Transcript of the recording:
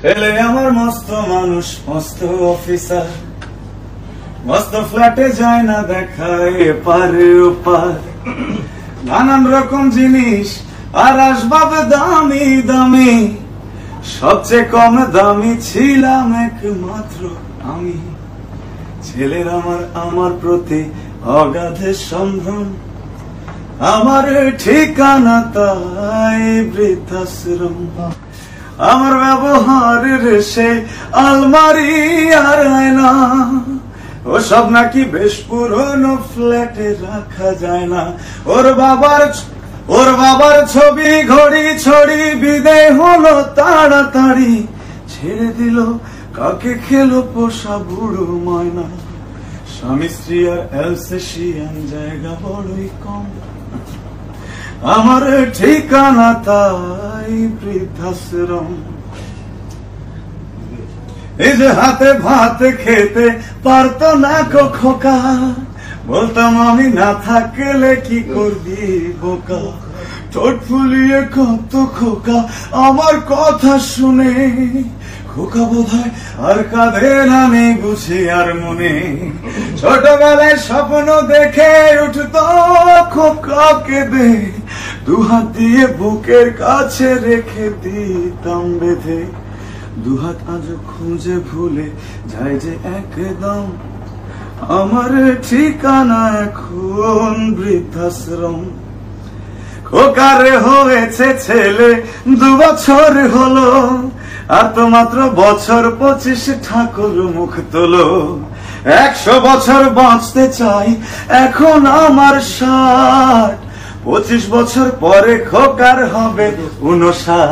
ছেলে আমার মস্ত মানুষ, মস্ত অফিসার, মস্ত ফ্ল্যাটে যায় না দেখা এপারে ওপার, নানান রকম জিনিস আর আসবাব দামি দামি, সবচেয়ে কম দামি ছিলাম একমাত্র আমি। ছেলের আমার প্রতি অগাধে সম্ভ্রম, আমার ঠিকানা তাই বৃদ্ধাশ্রম। আমার ব্যবহারের সে আলমারি আর আয়না, ও সব নাকি বেশ পুরনো ফ্ল্যাটে রাখা যায় না। ওর বাবার ছবি ঘড়ি ছড়ি বিদায় হলো তাড়াতাড়ি, ছেড়ে দিল কাকে খেলো পোষা বুড়ো ময়না। স্বামী স্ত্রী আর অ্যালসেশিয়ান জায়গা বড়ই কম, আমার ঠিকানা তাই বৃদ্ধাশ্রম। এই যে হাতে ভাত খেতে পারতো না খোকা, বলতাম আমি না থাকলে কি করবি বোকা। ঠোঁট ফুলিয়ে কত খোকা আমার কথা শুনে, খোকা বোধহয় আর কাঁদে না, নেই বুঝি আর মনে। ছোটবেলায় স্বপ্ন দেখে উঠতো খোকা কেঁদে, দুহাত দিয়ে বুকের কাছে রেখে দিতাম বেঁধে। দুহাত আজ খুঁজে ভুলে যায় যে একদম, আমার ঠিকানা এখন বৃদ্ধাশ্রম। খোকারে হয়েছে ছেলে 2 বছর হলো, আর তো মাত্র বছর 25 ঠাকুর মুখ তোলো। 100 বছর বাঁচতে চাই এখন আমার 60, 25 বছর পরে খোকার হবে 59।